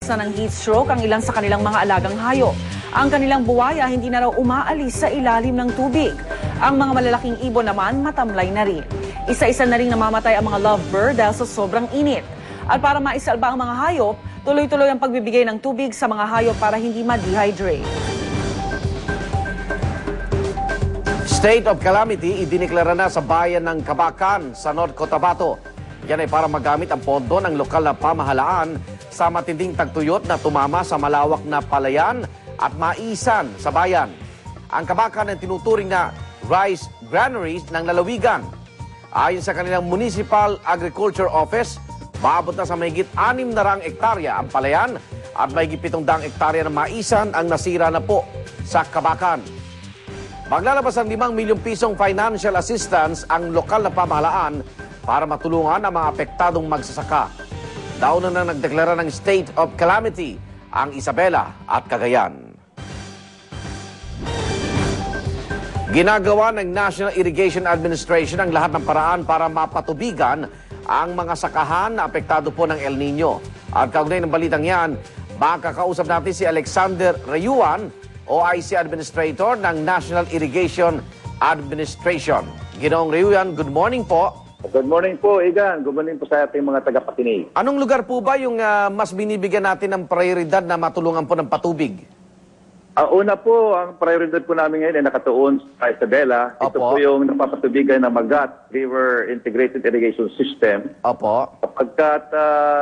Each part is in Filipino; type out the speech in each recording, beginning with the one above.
na ng heat stroke ang ilan sa kanilang mga alagang hayop. Ang kanilang buwaya hindi na raw umaalis sa ilalim ng tubig. Ang mga malalaking ibon naman matamlay na rin. Isa-isa na rin namamatay ang mga lovebird dahil sa sobrang init. At para maisalba ang mga hayop, tuloy-tuloy ang pagbibigay ng tubig sa mga hayop para hindi ma-dehydrate. State of calamity idineklara na sa bayan ng Kabakan sa North Cotabato. Yan ay para magamit ang pondo ng lokal na pamahalaan sa matinding tagtuyot na tumama sa malawak na palayan at maisan sa bayan. Ang Kabakan ay tinuturing na rice granaries ng lalawigan. Ayon sa kanilang Municipal Agriculture Office, maabot na sa mahigit 600 hektarya ang palayan at mahigit 700 hektarya ng maisan ang nasira na po sa Kabakan. Maglalabas ng 5 milyong pisong financial assistance ang lokal na pamahalaan para matulungan ang mga apektadong magsasaka. Dauna na nagdeklara ng state of calamity ang Isabela at Cagayan. Ginagawa ng National Irrigation Administration ang lahat ng paraan para mapatubigan ang mga sakahan na apektado po ng El Nino. At kaugnay ng balitang yan, makakausap natin si Alexander Rayuan, OIC Administrator ng National Irrigation Administration. Ginoong Rayuan, good morning po. Good morning po, Igan. Good morning po sa ating mga tagapakinig. Anong lugar po ba yung mas binibigyan natin ng prioridad na matulungan po ng patubig? Una po, ang prioridad po namin ngayon ay nakatuon sa Isabela. Ito po yung napapatubigan ng Magat River Integrated Irrigation System. Opo. Kapagkat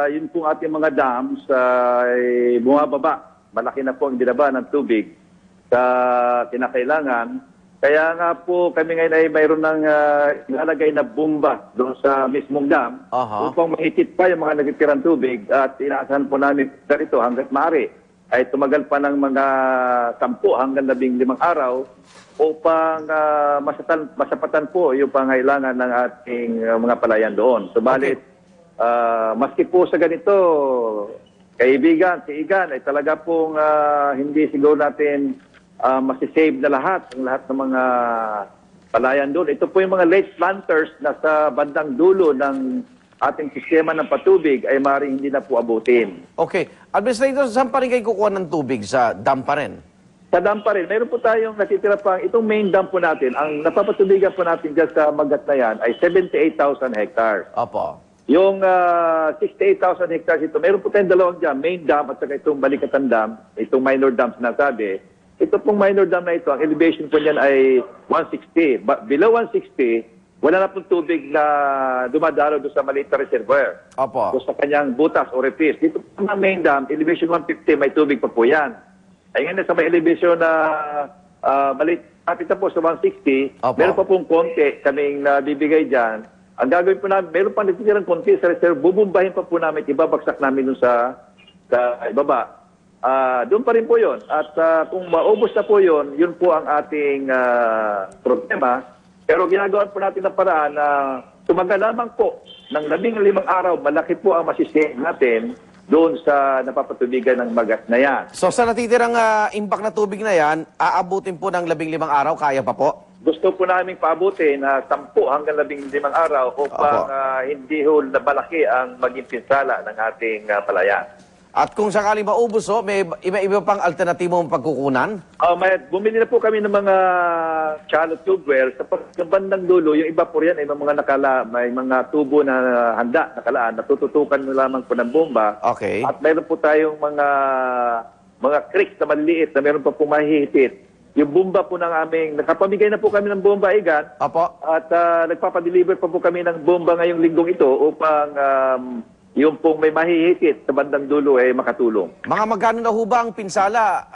yun po ating mga dams ay bumababa. Malaki na po ang binaba ng tubig sa kinakailangan. Kaya nga po kami ngayon ay mayroon ng ilalagay na bomba doon sa mismong dam upang mahitid pa yung mga nagtitirang tubig at inaasahan po namin dito hanggat maaari ay tumagal pa ng mga 10 hanggang 15 araw upang masapatan po yung pangailangan ng ating mga palayan doon. Subalit, maski po sa ganito, kaibigan, si Igan, ay talaga pong hindi siguro natin masisave na lahat ng mga palayan doon. Ito po yung mga late planters na sa bandang dulo ng ating sistema ng patubig ay maaaring hindi na po abutin. Okay. Administrator, saan pa rin kayo kukuha ng tubig? Sa dam pa rin? Sa dam pa rin. Meron po tayong natitira pang, itong main dam po natin, ang napapatubigan po natin dyan sa Magat na yan ay 78,000 hectares. Opo. Yung 68,000 hectares ito, meron po tayong dalawang dam, main dam at saka itong Balikatan Dam, itong minor dam sinasabi. Ito pong minor dam na ito, ang elevation po niyan ay 160. Below 160, wala na pong tubig na dumadalo doon sa maliit na reservoir. Opo. So sa kanyang butas o repis. Dito po ang main dam, elevation 150, may tubig pa po yan. Ay ngayon sa may elevation na maliit, kapit na po sa 160, meron pa pong konti kaming nabibigay dyan. Ang gagawin po namin, meron pa natitirang konti sa reservoir, bubumbahin pa po namin, ibabagsak namin doon sa ibaba. Doon pa rin po yun. At kung maubos na po yun, yun po ang ating problema. Pero ginagawa po natin ng paraan na tumagal lamang po ng 15 araw, malaki po ang masisave natin doon sa napapatubigan ng Magat na yan. So sa natitirang imbak na tubig na yan, aabutin po ng 15 araw, kaya pa po? Gusto po namin paabutin na 10 hanggang 15 araw upang hindi ho malaki ang maging pinsala ng ating palayan. At kung sakaling maubos, may iba-iba pang alternatibong pagkukunan? Bumili na po kami ng mga shallow tube wells. Sa bandang dulo, yung iba po yan ay may mga tubo na handa, nakalaan. Natututukan mo lamang po ng bomba. Okay. At mayroon po tayong mga creeks na maliliit na mayroon pa po mahihipit. Yung bomba po ng aming, nakapamigay na po kami ng bomba, Igan. Opo. At nagpapadeliver pa po kami ng bomba ngayong linggong ito upang yung pong may mahihigit sa bandang dulo ay makatulong. Mga magkano na ho ba ang pinsala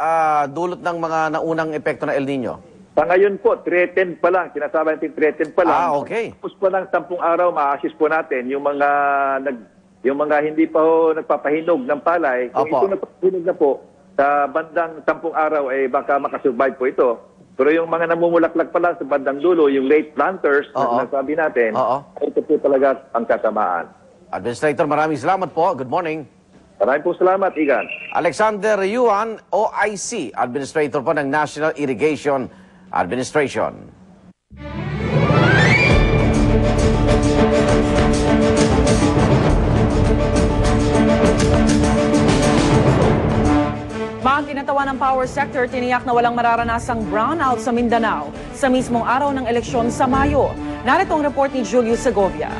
dulot ng mga naunang epekto ng El Nino? Sa ngayon po, 310 pa lang. Sinasabi natin 310 pa lang. Okay. Tapos pa lang 10 araw, ma-assist po natin yung mga hindi pa ho nagpapahinog ng palay. Kung ito nagpapahinog na po, sa bandang 10 araw ay baka makasurvive po ito. Pero yung mga namumulaklak pa lang sa bandang dulo, yung late planters, na sinasabi natin, ito po talaga ang katamaan. Administrator, maraming salamat po. Good morning. Maraming po salamat, Igan. Alexander Yuan, OIC, Administrator po ng National Irrigation Administration. kinatawan ng power sector tiniyak na walang mararanasang brownout sa Mindanao sa mismong araw ng eleksyon sa Mayo. Narito ang report ni Julio Segovia.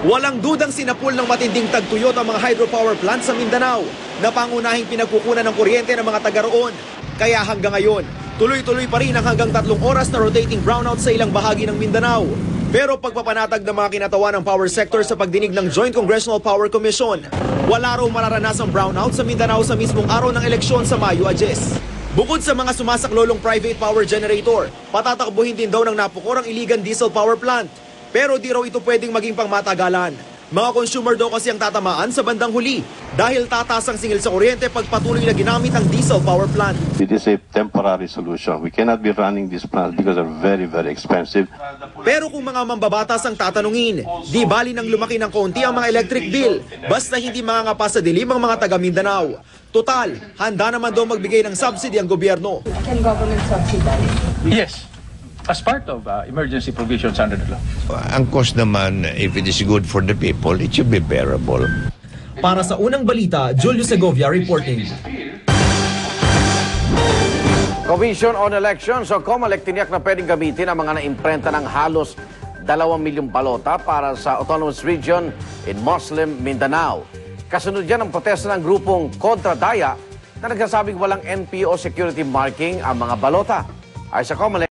Walang dudang sinapul ng matinding tagtuyot ang mga hydropower plant sa Mindanao na pangunahing pinagkukunan ng kuryente ng mga taga roon. Kaya hanggang ngayon, tuloy-tuloy pa rin ang hanggang 3 oras na rotating brownout sa ilang bahagi ng Mindanao. Pero pagpapanatag ng mga kinatawan ng power sector sa pagdinig ng Joint Congressional Power Commission, wala raw mararanasang brownout sa Mindanao sa mismong araw ng eleksyon sa Mayo 10. Bukod sa mga sumasaklolong private power generator, patatakbuhin din daw ng napukorang Iligan Diesel Power Plant. Pero di raw ito pwedeng maging pangmatagalan. Mga consumer daw kasi ang tatamaan sa bandang huli dahil tataas ang singil sa kuryente pag patuloy na ginamit ang diesel power plant. It is a temporary solution. We cannot be running these plants because they're very, very expensive. Pero kung mga mambabatas ang tatanungin, di bali nang lumaki ng konti ang mga electric bill basta hindi mangangapa sa dilim ang mga taga Mindanao. Total, handa naman daw magbigay ng subsidy ang gobyerno. Can government subsidize? Yes, as part of emergency provisions under the law. Ang cost naman, if it is good for the people, it should be bearable. Para sa unang balita, Julio Segovia reporting. Commission on Elections o COMELEC tiniyak na pwedeng gamitin ang mga naimprenta ng halos 2 milyong balota para sa Autonomous Region in Muslim Mindanao. Kasunod yan ang protesta ng grupong Kontra Daya na nagsasabing walang NPO security marking ang mga balota. Ay sa COMELEC,